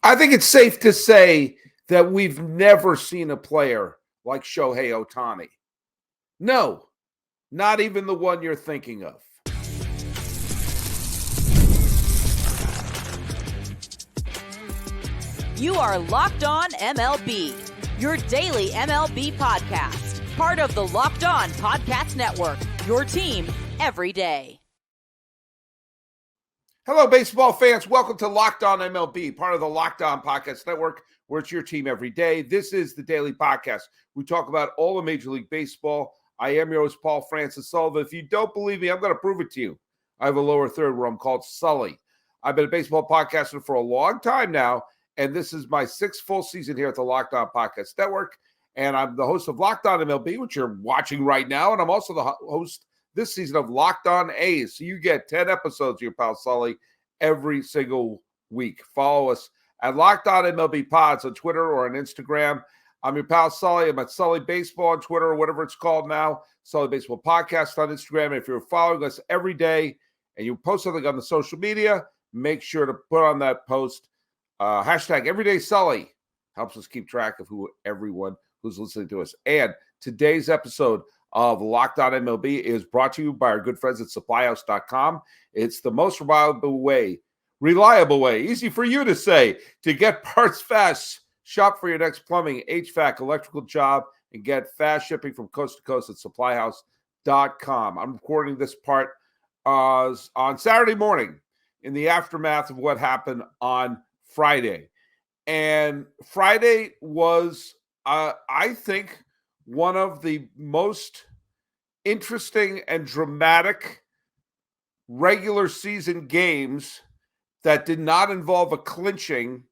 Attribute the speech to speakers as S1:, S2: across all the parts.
S1: I think it's safe to say that we've never seen a player like Shohei Ohtani. No, not even the one you're thinking of.
S2: You are Locked On MLB, your daily MLB podcast. Part of the Locked On Podcast Network, your team every day.
S1: Hello, baseball fans. Welcome to Locked On MLB, part of the Locked On Podcast Network, where it's your team every day. This is the daily podcast. We talk about all of Major League Baseball. I am your host, Paul Francis Sullivan. If you don't believe me, I'm going to prove it to you. I have a lower third where I'm called Sully. I've been a baseball podcaster for a long time now, and this is my sixth full season here at the Locked On Podcast Network. And I'm the host of Locked On MLB, which you're watching right now. And I'm also the host this season of Locked On A's. So you get 10 episodes of your pal Sully every single week. Follow us at Locked On MLB Pods on Twitter or on Instagram. I'm your pal Sully. I'm at Sully Baseball on Twitter or whatever it's called now. Sully Baseball Podcast on Instagram. And if you're following us every day and you post something on the social media, make sure to put on that post hashtag Everyday Sully. Helps us keep track of everyone who's listening to us. And today's episode of Locked On MLB is brought to you by our good friends at supplyhouse.com. It's the most reliable way, easy for you to say, to get parts fast. Shop for your next plumbing, h-vac, electrical job, and get fast shipping from coast to coast at supplyhouse.com. I'm recording this part on Saturday morning in the aftermath of what happened on Friday. And Friday was, I think, one of the most interesting and dramatic regular season games that did not involve a clinching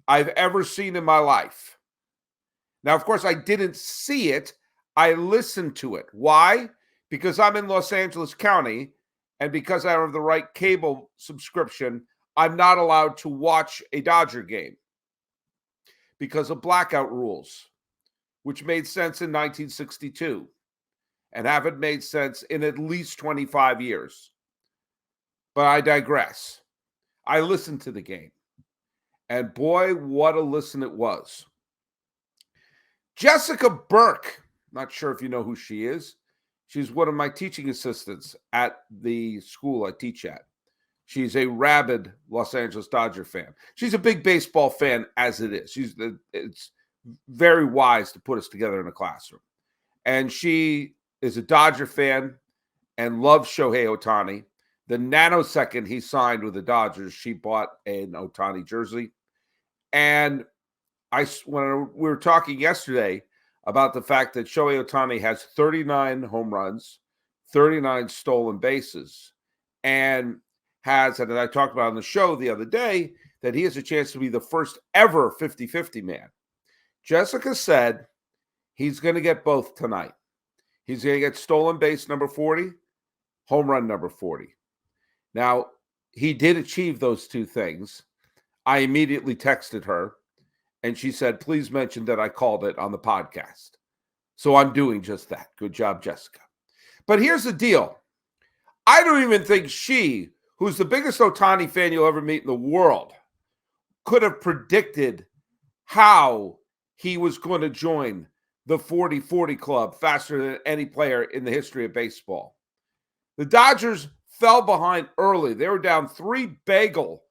S1: I've ever seen in my life. Now, of course, I didn't see it. I listened to it. Why? Because I'm in Los Angeles County, and because I have the right cable subscription, I'm not allowed to watch a Dodger game because of blackout rules, which made sense in 1962 and haven't made sense in at least 25 years. But I digress. I listened to the game, and boy, what a listen it was. Jessica Burke, not sure if you know who she is. She's one of my teaching assistants at the school I teach at. She's a rabid Los Angeles Dodger fan. She's a big baseball fan as it is. It's very wise to put us together in a classroom. And she is a Dodger fan and loves Shohei Ohtani. The nanosecond he signed with the Dodgers, she bought an Ohtani jersey. And when we were talking yesterday about the fact that Shohei Ohtani has 39 home runs, 39 stolen bases, and I talked about on the show the other day, that he has a chance to be the first ever 50-50 man. Jessica said he's going to get both tonight. He's going to get stolen base number 40, home run number 40. Now, he did achieve those two things. I immediately texted her, and she said, please mention that I called it on the podcast. So I'm doing just that. Good job, Jessica. But here's the deal. I don't even think she, who's the biggest Ohtani fan you'll ever meet in the world, could have predicted how he was going to join the 40-40 club faster than any player in the history of baseball. The Dodgers fell behind early. They were down 3-bagel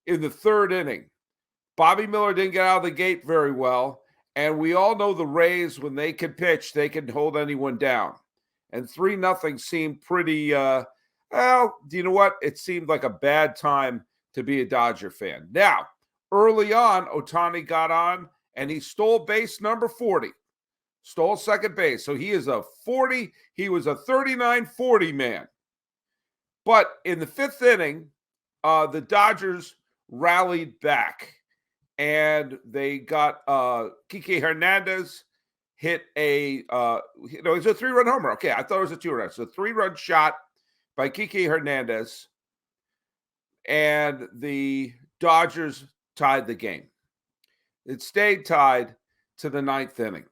S1: in the third inning. Bobby Miller didn't get out of the gate very well, and we all know the Rays, when they can pitch, they can hold anyone down. And 3-0 seemed pretty, do you know what? It seemed like a bad time to be a Dodger fan. Now, early on, Ohtani got on, and he stole base number 40. Stole second base. So he was a 39-40 man. But in the fifth inning, the Dodgers rallied back, and they got Kike Hernandez hit it was a 3-run homer. Okay, I thought it was a 2-run. It's a 3-run shot by Kike Hernandez, and the Dodgers tied the game. It stayed tied to the ninth inning.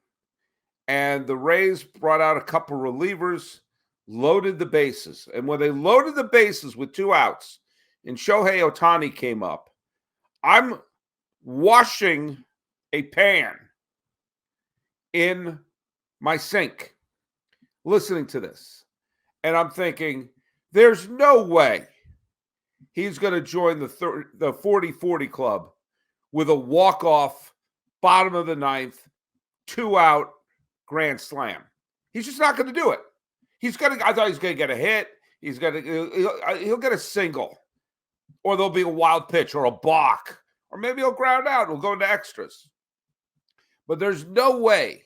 S1: And the Rays brought out a couple relievers, loaded the bases. And when they loaded the bases with 2 outs and Shohei Ohtani came up, I'm washing a pan in my sink, listening to this. And I'm thinking, there's no way he's going to join the 40-40 club with a walk-off, bottom of the ninth, 2-out grand slam. He's just not going to do it. I thought he was going to get a hit. He'll get a single, or there'll be a wild pitch or a balk, or maybe he'll ground out. We'll go into extras. But there's no way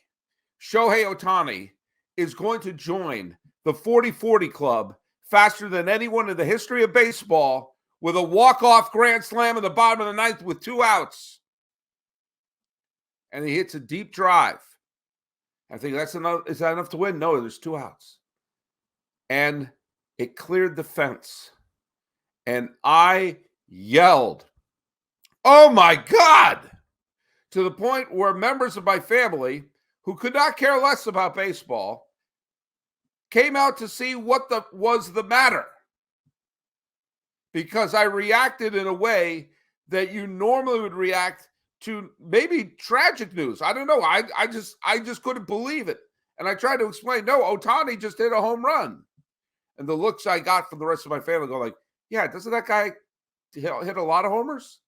S1: Shohei Ohtani is going to join the 40-40 club faster than anyone in the history of baseball with a walk-off grand slam in the bottom of the ninth with 2 outs. And he hits a deep drive. I think that's enough. Is that enough to win? No, there's 2 outs. And it cleared the fence. And I yelled, "Oh my God!" to the point where members of my family, who could not care less about baseball, came out to see what was the matter. Because I reacted in a way that you normally would react to maybe tragic news. I don't know. I just couldn't believe it. And I tried to explain, no, Ohtani just hit a home run. And the looks I got from the rest of my family go like, yeah, doesn't that guy hit a lot of homers?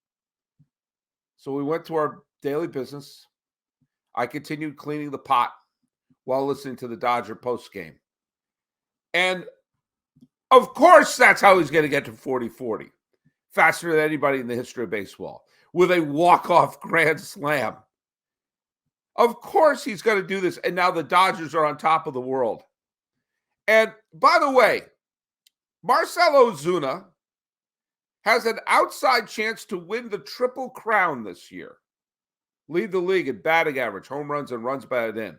S1: So we went to our daily business. I continued cleaning the pot while listening to the Dodger postgame. And of course, that's how he's going to get to 40-40, faster than anybody in the history of baseball, with a walk-off grand slam. Of course he's going to do this, and now the Dodgers are on top of the world. And by the way, Marcell Ozuna has an outside chance to win the Triple Crown this year. Lead the league in batting average, home runs, and runs batted in.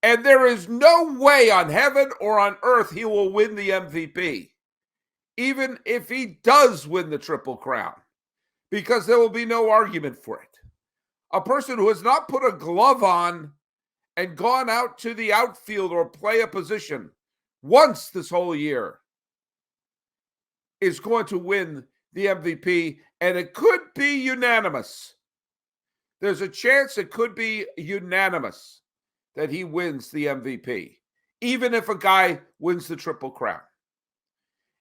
S1: And there is no way on heaven or on earth he will win the MVP, even if he does win the Triple Crown, because there will be no argument for it. A person who has not put a glove on and gone out to the outfield or play a position once this whole year is going to win the MVP, and it could be unanimous. There's a chance it could be unanimous that he wins the MVP, even if a guy wins the Triple Crown.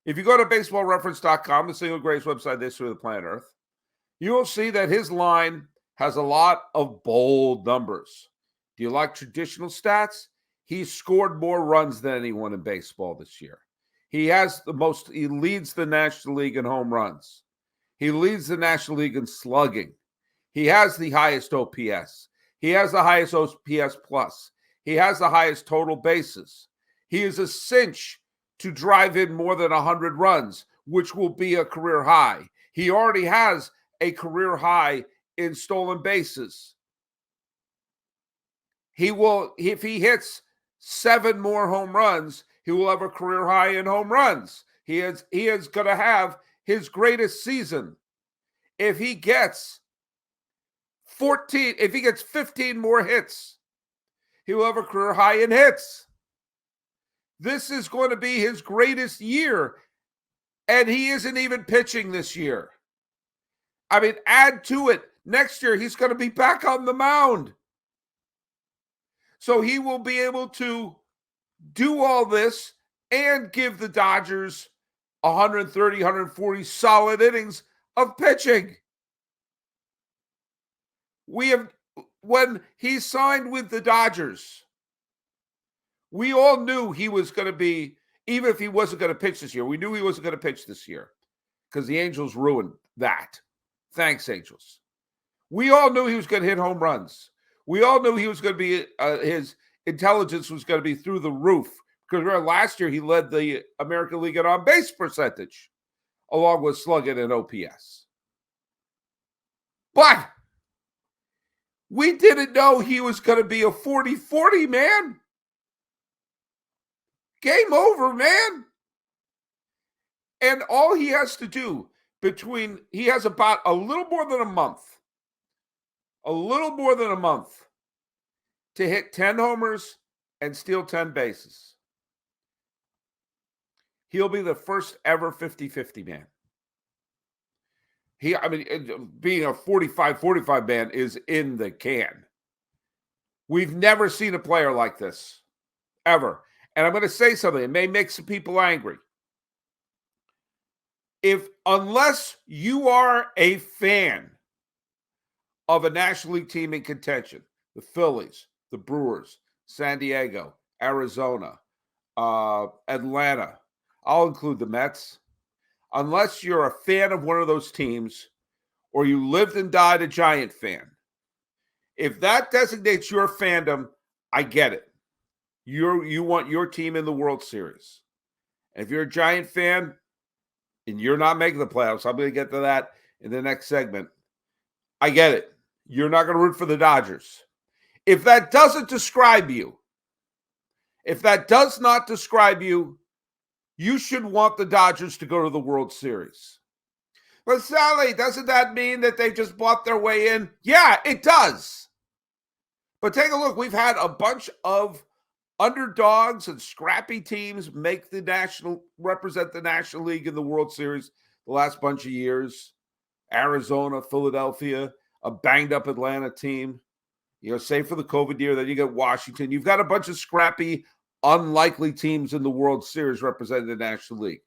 S1: If you go to baseballreference.com, the single greatest website in the history of the planet Earth, you will see that his line has a lot of bold numbers. Do you like traditional stats? He's scored more runs than anyone in baseball this year. He leads the National League in home runs. He leads the National League in slugging. He has the highest OPS. He has the highest OPS plus. He has the highest total bases. He is a cinch to drive in more than 100 runs, which will be a career high. He already has a career high in stolen bases. He will, if he hits 7 more home runs, he will have a career high in home runs. He is going to have his greatest season. If he gets 15 more hits, he will have a career high in hits. This is going to be his greatest year, and he isn't even pitching this year. I mean, add to it, next year he's going to be back on the mound. So he will be able to do all this and give the Dodgers 130, 140 solid innings of pitching. When he signed with the Dodgers, we all knew he was going to be, even if he wasn't going to pitch this year, we knew he wasn't going to pitch this year because the Angels ruined that. Thanks, Angels. We all knew he was going to hit home runs. We all knew he was going to be, his intelligence was going to be through the roof. Because last year he led the American League in on-base percentage, along with slugging and OPS. But we didn't know he was going to be a 40-40 man. Game over, man. And all he has to do he has about a little more than a month to hit 10 homers and steal 10 bases. He'll be the first ever 50-50 man. being a 45 man is in the can. We've never seen a player like this, ever. And I'm going to say something. It may make some people angry. Unless you are a fan of a National League team in contention, the Phillies, the Brewers, San Diego, Arizona, Atlanta, I'll include the Mets. Unless you're a fan of one of those teams or you lived and died a Giant fan, if that designates your fandom, I get it. You want your team in the World Series. And if you're a Giant fan and you're not making the playoffs, I'm going to get to that in the next segment. I get it. You're not going to root for the Dodgers. If that doesn't describe you, if that does not describe you, you should want the Dodgers to go to the World Series. But Sally, doesn't that mean that they just bought their way in? Yeah, it does. But take a look. We've had a bunch of underdogs and scrappy teams represent the National League in the World Series the last bunch of years. Arizona, Philadelphia, a banged up Atlanta team. Save for the COVID year, then you get Washington. You've got a bunch of scrappy, unlikely teams in the World Series representing the National League.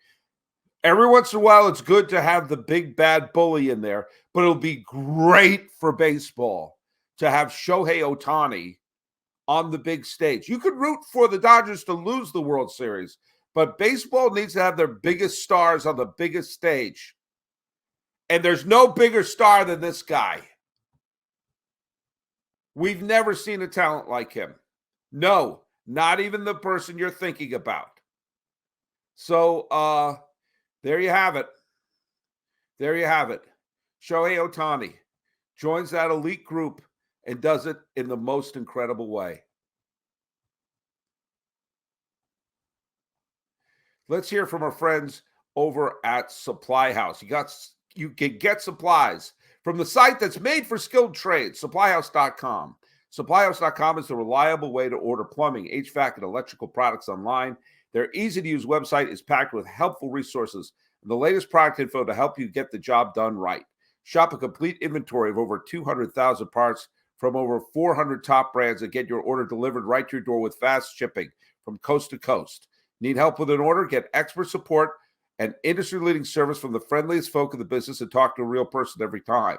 S1: Every once in a while, it's good to have the big bad bully in there, but it'll be great for baseball to have Shohei Ohtani on the big stage. You could root for the Dodgers to lose the World Series, but baseball needs to have their biggest stars on the biggest stage. And there's no bigger star than this guy. We've never seen a talent like him. No, not even the person you're thinking about. So, there you have it. There you have it. Shohei Ohtani joins that elite group and does it in the most incredible way. Let's hear from our friends over at Supply House. You can get supplies from the site that's made for skilled trades, supplyhouse.com. Supplyhouse.com is the reliable way to order plumbing, HVAC, and electrical products online. Their easy-to-use website is packed with helpful resources and the latest product info to help you get the job done right. Shop a complete inventory of over 200,000 parts from over 400 top brands and get your order delivered right to your door with fast shipping from coast to coast. Need help with an order? Get expert support and industry-leading service from the friendliest folk in the business and talk to a real person every time.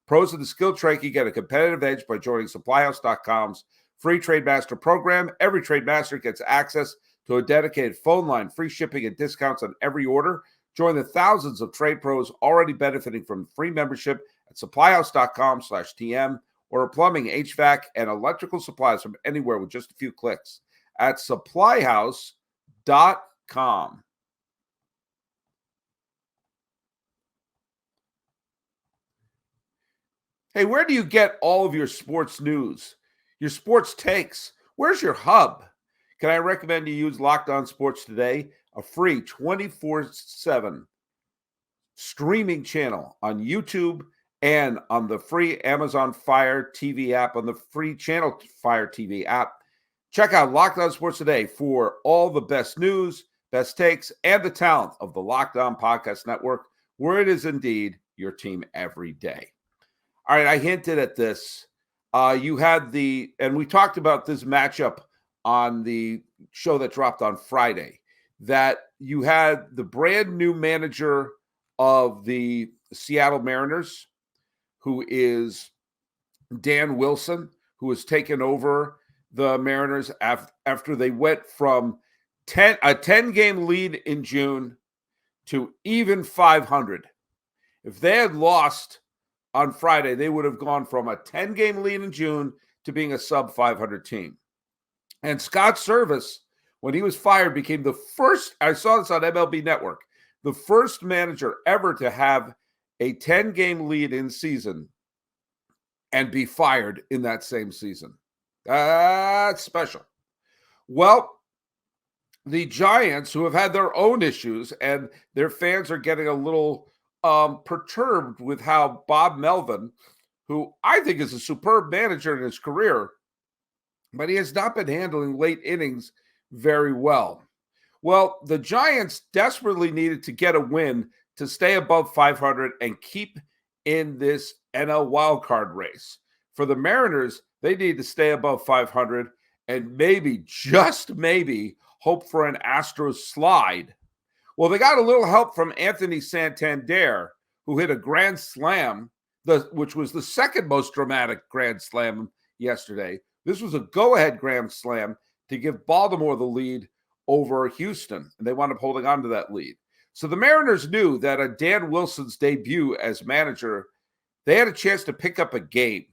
S1: Pros in the skilled trade can get a competitive edge by joining supplyhouse.com's free Trade Master program. Every Trade Master gets access to a dedicated phone line, free shipping, and discounts on every order. Join the thousands of trade pros already benefiting from free membership at supplyhouse.com/TM. Order plumbing, HVAC, and electrical supplies from anywhere with just a few clicks at supplyhouse.com. Hey, where do you get all of your sports news, your sports takes? Where's your hub? Can I recommend you use Locked On Sports Today, a free 24/7 streaming channel on YouTube and on the free Amazon Fire TV app, on the free channel Fire TV app. Check out Locked On Sports Today for all the best news, best takes, and the talent of the Locked On Podcast Network, where it is indeed your team every day. All right, I hinted at this. You had and we talked about this matchup on the show that dropped on Friday, that you had the brand new manager of the Seattle Mariners, who is Dan Wilson, who has taken over the Mariners after they went from a 10-game lead in June to even 500. If they had lost on Friday, they would have gone from a 10-game lead in June to being a sub-500 team. And Scott Service, when he was fired, became the first, I saw this on MLB Network, the first manager ever to have a 10-game lead in season and be fired in that same season. That's special. Well, the Giants, who have had their own issues, and their fans are getting a little perturbed with how Bob Melvin, who I think is a superb manager in his career, but he has not been handling late innings very well. Well, the Giants desperately needed to get a win to stay above 500 and keep in this NL wildcard race. For the Mariners, they need to stay above 500 and maybe, just maybe, hope for an Astros slide. Well, they got a little help from Anthony Santander, who hit a grand slam, which was the second most dramatic grand slam yesterday. This was a go-ahead grand slam to give Baltimore the lead over Houston, and they wound up holding on to that lead. So the Mariners knew that at Dan Wilson's debut as manager, they had a chance to pick up a game.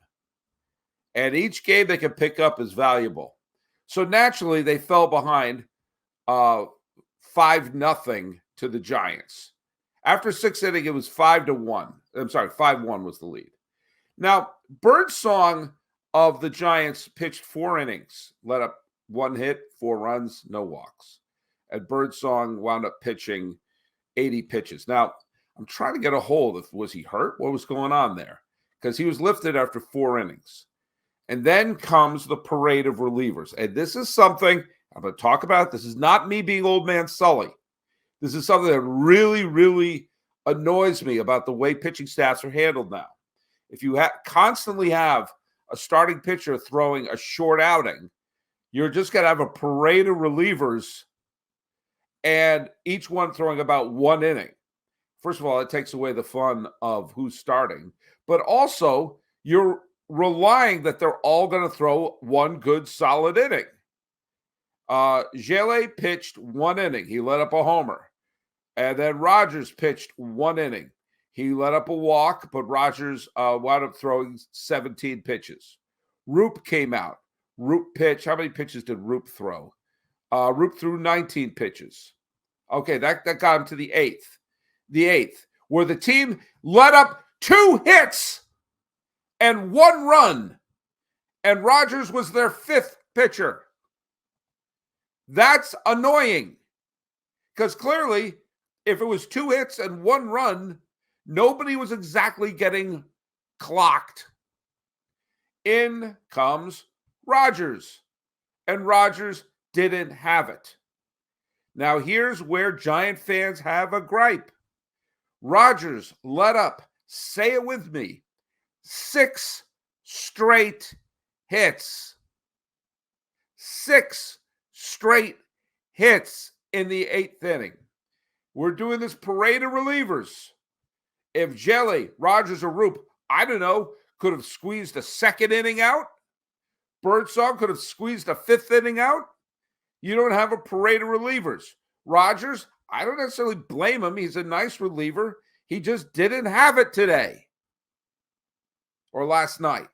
S1: And each game they could pick up is valuable. So naturally, they fell behind 5-0 to the Giants. After sixth inning, it was 5-1. I'm sorry, 5-1 was the lead. Now, Birdsong of the Giants pitched 4 innings, let up 1 hit, 4 runs, no walks. And Birdsong wound up pitching 80 pitches. Now, I'm trying to get a hold of, was he hurt? What was going on there? Because he was lifted after 4 innings. And then comes the parade of relievers. And this is something I'm going to talk about. This is not me being old man Sully. This is something that really, really annoys me about the way pitching staffs are handled now. If you constantly have a starting pitcher throwing a short outing, you're just going to have a parade of relievers and each one throwing about 1 inning. First of all, it takes away the fun of who's starting. But also, you're relying that they're all going to throw 1 good, solid inning. Gele pitched 1 inning. He let up a homer. And then Rogers pitched 1 inning. He let up a walk, but Rogers wound up throwing 17 pitches. Roop came out. Roop pitched. How many pitches did Roop throw? Roop threw 19 pitches. Okay, that got him to the 8th. The 8th, where the team let up 2 hits and 1 run. And Rogers was their 5th pitcher. That's annoying. Because clearly, if it was 2 hits and 1 run, nobody was exactly getting clocked. In comes Rogers. And Rogers didn't have it. Now, here's where Giant fans have a gripe. Rogers let up, say it with me, 6 straight hits. 6 straight hits in the 8th inning. We're doing this parade of relievers. If Jelly, Rogers, or Roop, I don't know, could have squeezed a 2nd inning out, Birdsong could have squeezed a 5th inning out, you don't have a parade of relievers. Rogers, I don't necessarily blame him. He's a nice reliever. He just didn't have it today or last night.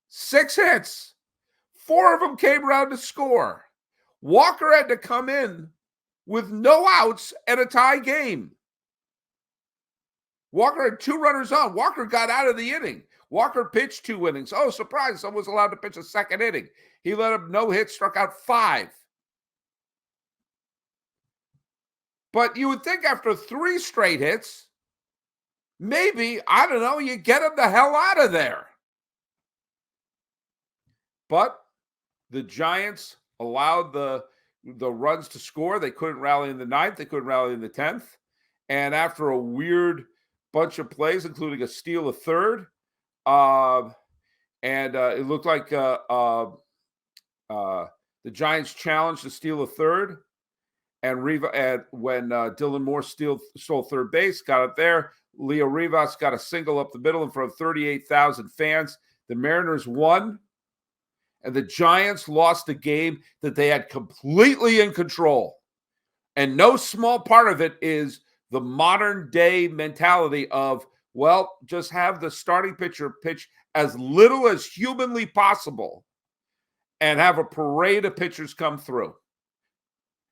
S1: 6 hits. 4 of them came around to score. Walker had to come in with no outs and a tie game. Walker had 2 runners on. Walker got out of the inning. Walker pitched 2 innings. Oh, surprise, someone was allowed to pitch a 2nd inning. He let up no hits, struck out 5. But you would think after 3 straight hits, maybe, I don't know, you get him the hell out of there. But the Giants allowed the runs to score. They couldn't rally in the 9th. They couldn't rally in the 10th. And after a weird bunch of plays, including a steal of 3rd, it looked like the Giants challenged to steal a 3rd. And when Dylan Moore stole 3rd base, got it there. Leo Rivas got a single up the middle in front of 38,000 fans. The Mariners won, and the Giants lost a game that they had completely in control. And no small part of it is the modern day mentality of, well, just have the starting pitcher pitch as little as humanly possible and have a parade of pitchers come through.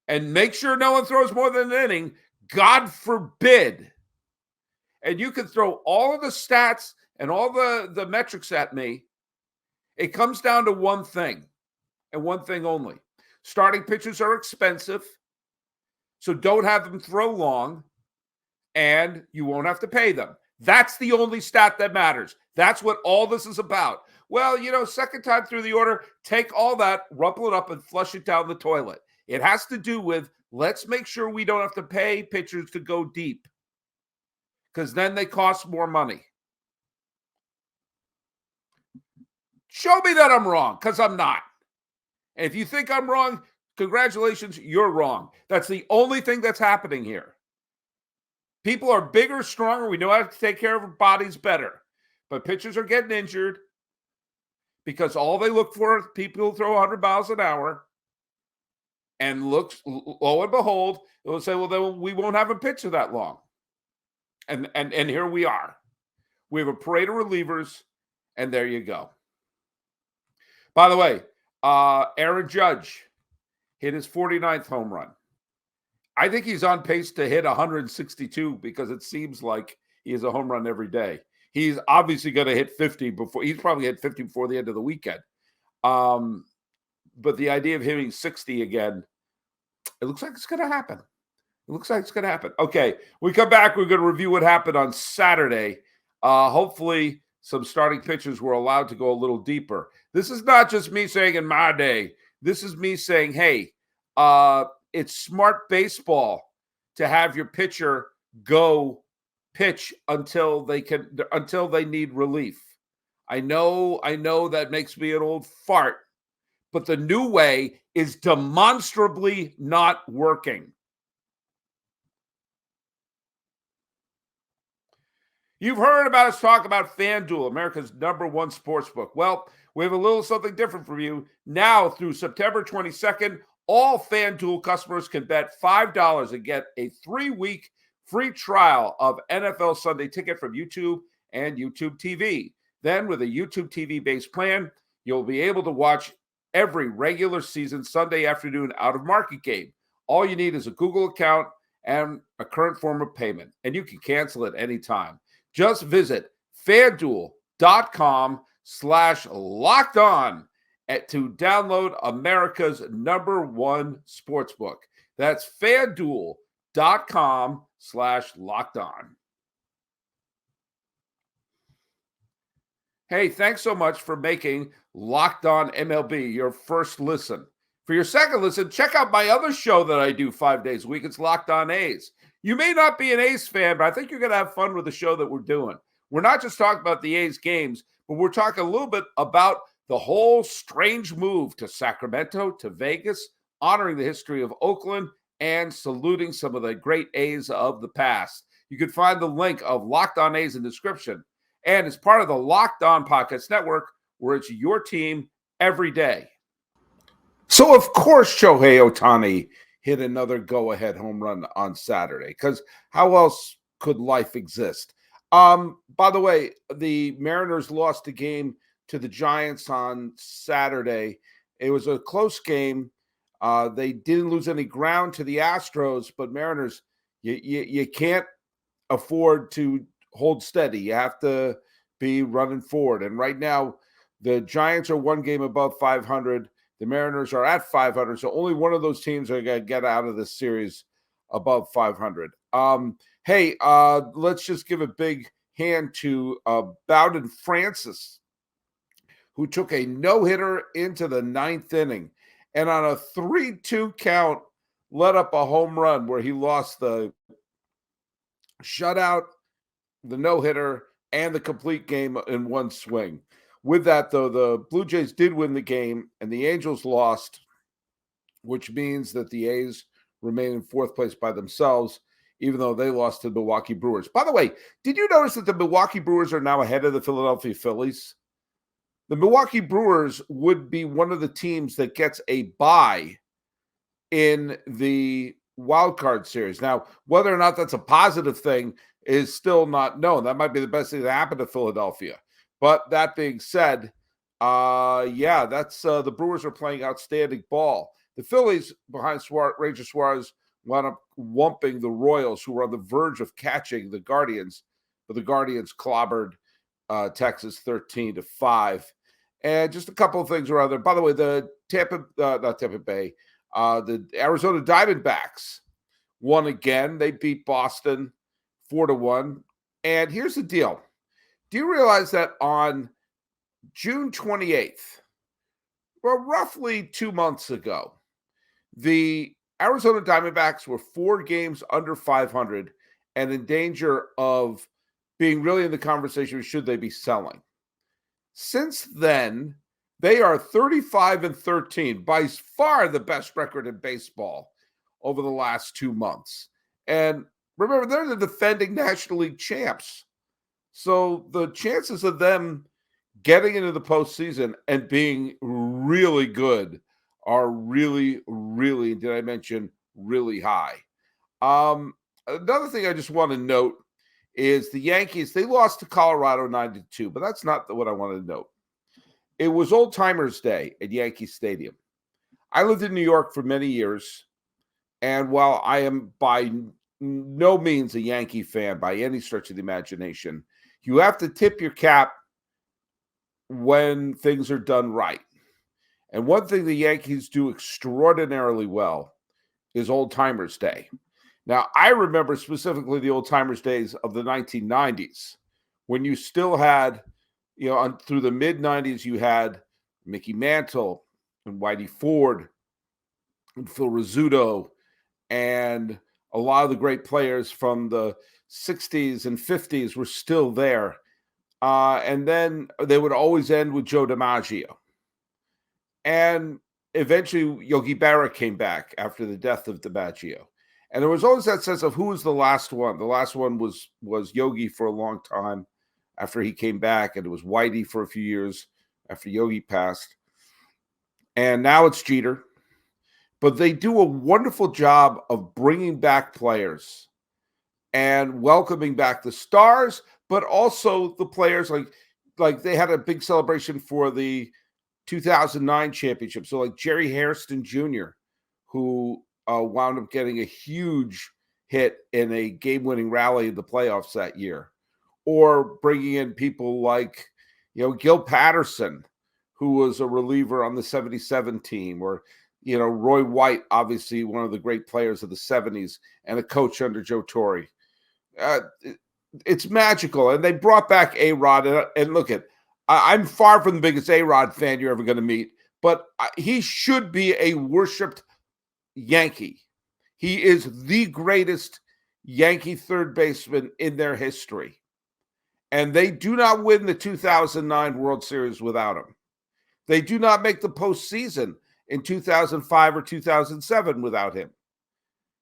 S1: And make sure no one throws more than an inning. God forbid. And you can throw all of the stats and all the metrics at me. It comes down to one thing, and one thing only. Starting pitchers are expensive, so don't have them throw long, and you won't have to pay them. That's the only stat that matters. That's what all this is about. Well, 2nd time through the order, take all that, rumple it up, and flush it down the toilet. It has to do with, let's make sure we don't have to pay pitchers to go deep. because then they cost more money. Show me that I'm wrong, because I'm not. And if you think I'm wrong, congratulations, you're wrong. That's the only thing that's happening here. People are bigger, stronger. We know how to take care of our bodies better. But pitchers are getting injured because all they look for is people who throw 100 miles an hour. And lo and behold, they'll say, well, then we won't have a pitcher that long. And here we are. We have a parade of relievers, and there you go. By the way, Aaron Judge hit his 49th home run. I think he's on pace to hit 162 because it seems like he has a home run every day. He's obviously going to hit 50 before. He's probably hit 50 before the end of the weekend. But the idea of hitting 60 again, it looks like it's going to happen. Okay, we come back. We're going to review what happened on Saturday. Hopefully, some starting pitchers were allowed to go a little deeper. This is not just me saying in my day. This is me saying, hey, it's smart baseball to have your pitcher go pitch until they need relief. I know that makes me an old fart, but the new way is demonstrably not working. You've heard about us talk about FanDuel, America's #1 sportsbook. Well, we have a little something different for you. Now through September 22nd, all FanDuel customers can bet $5 and get a 3-week free trial of NFL Sunday Ticket from YouTube and YouTube TV. Then with a YouTube TV-based plan, you'll be able to watch every regular season Sunday afternoon out-of-market game. All you need is a Google account and a current form of payment, and you can cancel at any time. Just visit FanDuel.com/lockedon to download America's #1 sportsbook. That's FanDuel.com/lockedon. Hey, thanks so much for making Locked On MLB your first listen. For your second listen, check out my other show that I do 5 days a week. It's Locked On A's. You may not be an A's fan, but I think you're going to have fun with the show that we're doing. We're not just talking about the A's games, but we're talking a little bit about the whole strange move to Sacramento, to Vegas, honoring the history of Oakland, and saluting some of the great A's of the past. You can find the link of Locked On A's in the description. And it's part of the Locked On Podcast Network, where it's your team every day. So, of course, Shohei Ohtani hit another go-ahead home run on Saturday, because how else could life exist? By the way, the Mariners lost a game to the Giants on Saturday. It was a close game. They didn't lose any ground to the Astros, but Mariners, you can't afford to hold steady. You have to be running forward. And right now, the Giants are 1 game above 500. The Mariners are at 500, so only one of those teams are going to get out of this series above 500. Hey, let's just give a big hand to Bowden Francis, who took a no-hitter into the 9th inning, and on a 3-2 count, let up a home run where he lost the shutout, the no-hitter, and the complete game in one swing. With that, though, the Blue Jays did win the game, and the Angels lost, which means that the A's remain in 4th place by themselves, even though they lost to the Milwaukee Brewers. By the way, did you notice that the Milwaukee Brewers are now ahead of the Philadelphia Phillies? The Milwaukee Brewers would be one of the teams that gets a bye in the wild card series. Now, whether or not that's a positive thing is still not known. That might be the best thing that happened to Philadelphia. But that being said, that's the Brewers are playing outstanding ball. The Phillies, behind Ranger Suarez, wound up whumping the Royals, who were on the verge of catching the Guardians, but the Guardians clobbered Texas 13-5. And just a couple of things around there. By the way, the the Arizona Diamondbacks won again. They beat Boston 4-1. And here's the deal. Do you realize that on June 28th, well, roughly 2 months ago, the Arizona Diamondbacks were 4 games under 500, and in danger of being really in the conversation of should they be selling. Since then, they are 35-13, by far the best record in baseball over the last 2 months. And remember, they're the defending National League champs. So the chances of them getting into the postseason and being really good are really, really, did I mention, really high. Another thing I just want to note is the Yankees, they lost to Colorado 9-2, but that's not what I wanted to note. It was Old Timers Day at Yankee Stadium. I lived in New York for many years, and while I am by no means a Yankee fan by any stretch of the imagination, you have to tip your cap when things are done right. And one thing the Yankees do extraordinarily well is Old Timers Day. Now, I remember specifically the Old Timers days of the 1990s when you still had, through the mid-90s, you had Mickey Mantle and Whitey Ford and Phil Rizzuto and a lot of the great players from the 60s and 50s were still there. And then they would always end with Joe DiMaggio. And eventually Yogi Berra came back after the death of DiMaggio. And there was always that sense of who was the last one. The last one was Yogi for a long time after he came back, and it was Whitey for a few years after Yogi passed. And now it's Jeter. But they do a wonderful job of bringing back players and welcoming back the stars, but also the players. Like they had a big celebration for the 2009 championship. So like Jerry Hairston Jr., who wound up getting a huge hit in a game-winning rally in the playoffs that year, or bringing in people like, Gil Patterson, who was a reliever on the 77 team, or, Roy White, obviously one of the great players of the 70s and a coach under Joe Torre. It's magical. And they brought back A-Rod. And look I'm far from the biggest A-Rod fan you're ever going to meet, but he should be a worshipped Yankee. He is the greatest Yankee third baseman in their history. And they do not win the 2009 World Series without him. They do not make the postseason in 2005 or 2007 without him.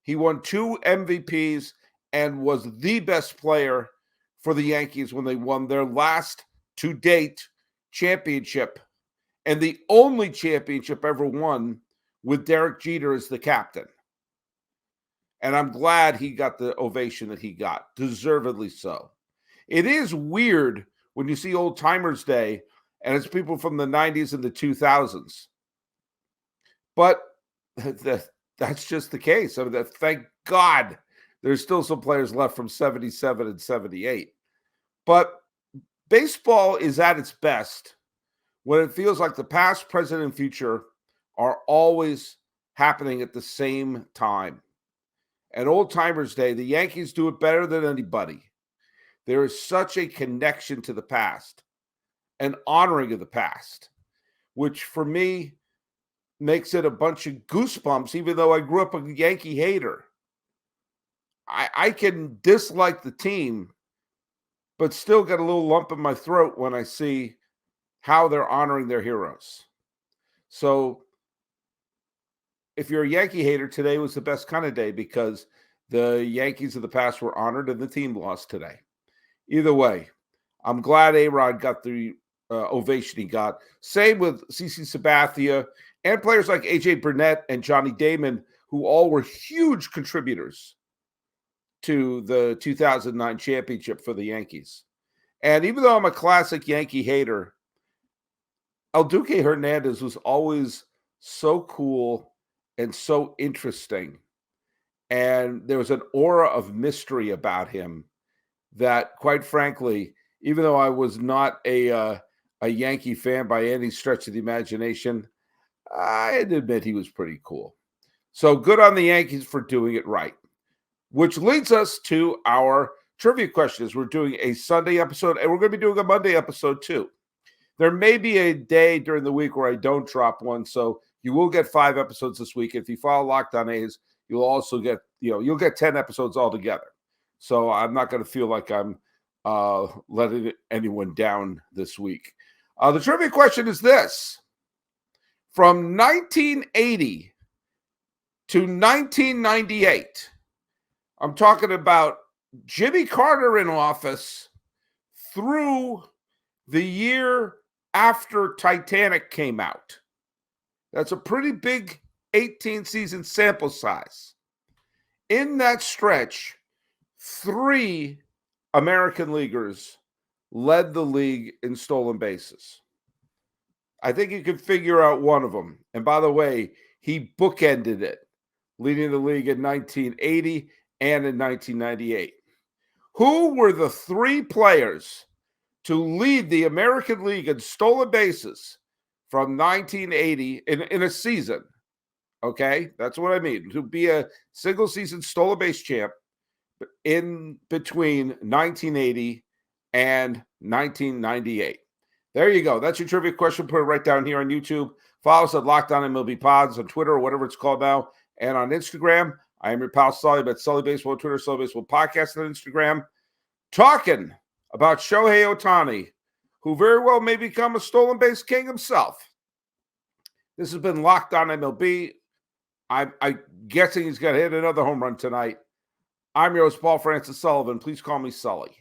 S1: He won 2 MVPs and was the best player for the Yankees when they won their last to date championship, and the only championship ever won with Derek Jeter as the captain. And I'm glad he got the ovation that he got, deservedly so. It is weird when you see Old Timers Day and it's people from the 90s and the 2000s. But that's just the case. I mean, thank God there's still some players left from 77 and 78. But baseball is at its best when it feels like the past, present, and future are always happening at the same time. At Old Timers Day, the Yankees do it better than anybody. There is such a connection to the past, an honoring of the past, which for me makes it a bunch of goosebumps, even though I grew up a Yankee hater. I can dislike the team, but still get a little lump in my throat when I see how they're honoring their heroes. So if you're a Yankee hater, today was the best kind of day because the Yankees of the past were honored and the team lost today. Either way, I'm glad A-Rod got the ovation he got. Same with CeCe Sabathia and players like A.J. Burnett and Johnny Damon, who all were huge contributors to the 2009 championship for the Yankees. And even though I'm a classic Yankee hater, El Duque Hernandez was always so cool and so interesting. And there was an aura of mystery about him that, quite frankly, even though I was not a Yankee fan by any stretch of the imagination, I had to admit he was pretty cool. So good on the Yankees for doing it right. Which leads us to our trivia questions. We're doing a Sunday episode, and we're going to be doing a Monday episode too. There may be a day during the week where I don't drop one, so you will get 5 episodes this week. If you follow Locked On A's, you'll also get, you'll get 10 episodes altogether. So I'm not going to feel like I'm letting anyone down this week. The trivia question is this. From 1980 to 1998, I'm talking about Jimmy Carter in office through the year after Titanic came out. That's a pretty big 18-season sample size. In that stretch, 3 American leaguers led the league in stolen bases. I think you can figure out one of them. And by the way, he bookended it, leading the league in 1980 and in 1998. Who were the 3 players to lead the American League in stolen bases from 1980 in a season? Okay, that's what I mean. To be a single season stolen base champ in between 1980 and 1998. There you go. That's your trivia question. Put it right down here on YouTube. Follow us at Locked On MLB Pods on Twitter or whatever it's called now. And on Instagram, I am your pal Sully, but Sully Baseball on Twitter, Sully Baseball Podcast on Instagram. Talking about Shohei Ohtani, who very well may become a stolen base king himself. This has been Locked On MLB. I'm guessing he's going to hit another home run tonight. I'm your host, Paul Francis Sullivan. Please call me Sully.